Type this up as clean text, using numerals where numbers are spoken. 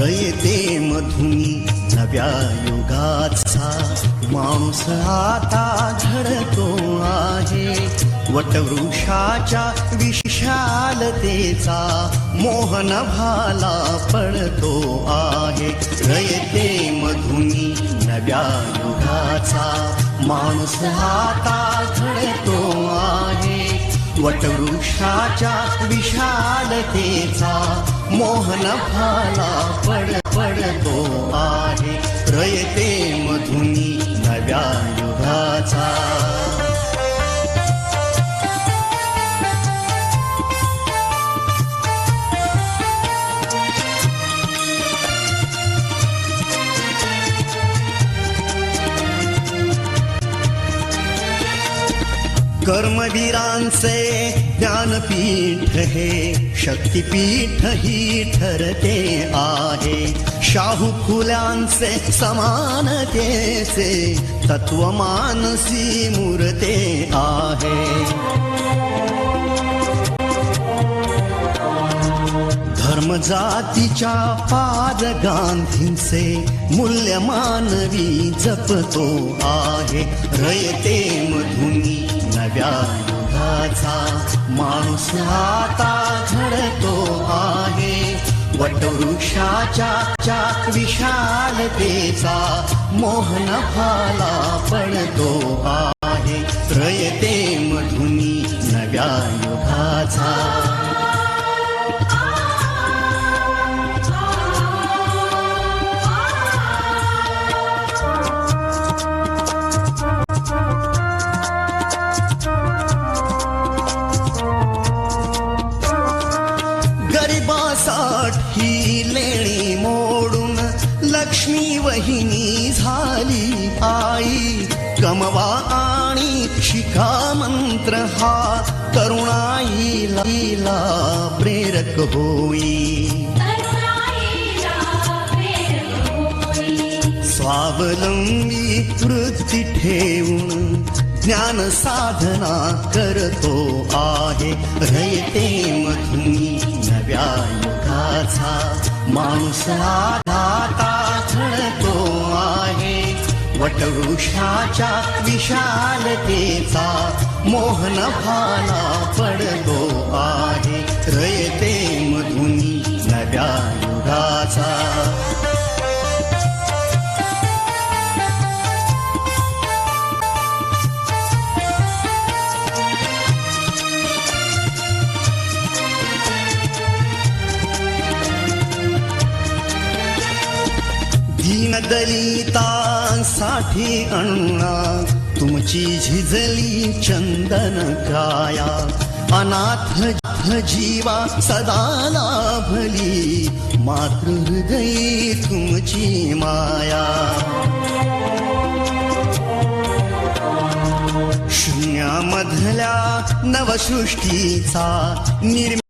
रयते मधुनी नव्या युगाचा माणूस आता घडतो आहे. वटवृक्षाच्या विशालतेचा मोहन भाला पडतो आहे. रयते मधुनी नव्या युगाचा माणूस आता घडतो आहे. वटवृक्षाच्या विशालतेचा मोहन भाला पडतो आहे. रयते मधुनी नव्या युगाचा. कर्मवीरांचे ज्ञानपीठ हे शक्तिपीठ ही ठरते आहे. शाहू फुल्यांचे समानतेचे तत्व मानसी मूर्ते आहे. धर्म जातीच्या पाद गांधींचे मूल्य मानवी जपतो आहे. रयते मधुनी नव्या युगाचा माणूस आता घडतो आहे. वटवृक्षाच्या विशालतेचा मोहन भाला पडतो आहे. रयते मधुनी नव्या युगाचा. गरिबासाठी लेणी मोडून लक्ष्मी वहिनी झाली आई. कमवा आणि शिका मंत्र हा तरुणाईला प्रेरक होई. स्वावलंबी वृत्ती ठेवून ज्ञान साधना करतो आहे. रयते मधुनी नव्या युगाचा माणूस आता घडतो आहे. वटवृक्षाच्या विशालतेचा मोहन भाला पडतो आहे. रयते मधुनी नव्या युगाचा. दलितांसाठी अण्णा तुमची झिजली चंदन काया. अनाथ जीवा सदा लाभली मातृहृदयी तुमची माया. शून्यामधल्या नवसृष्टीचा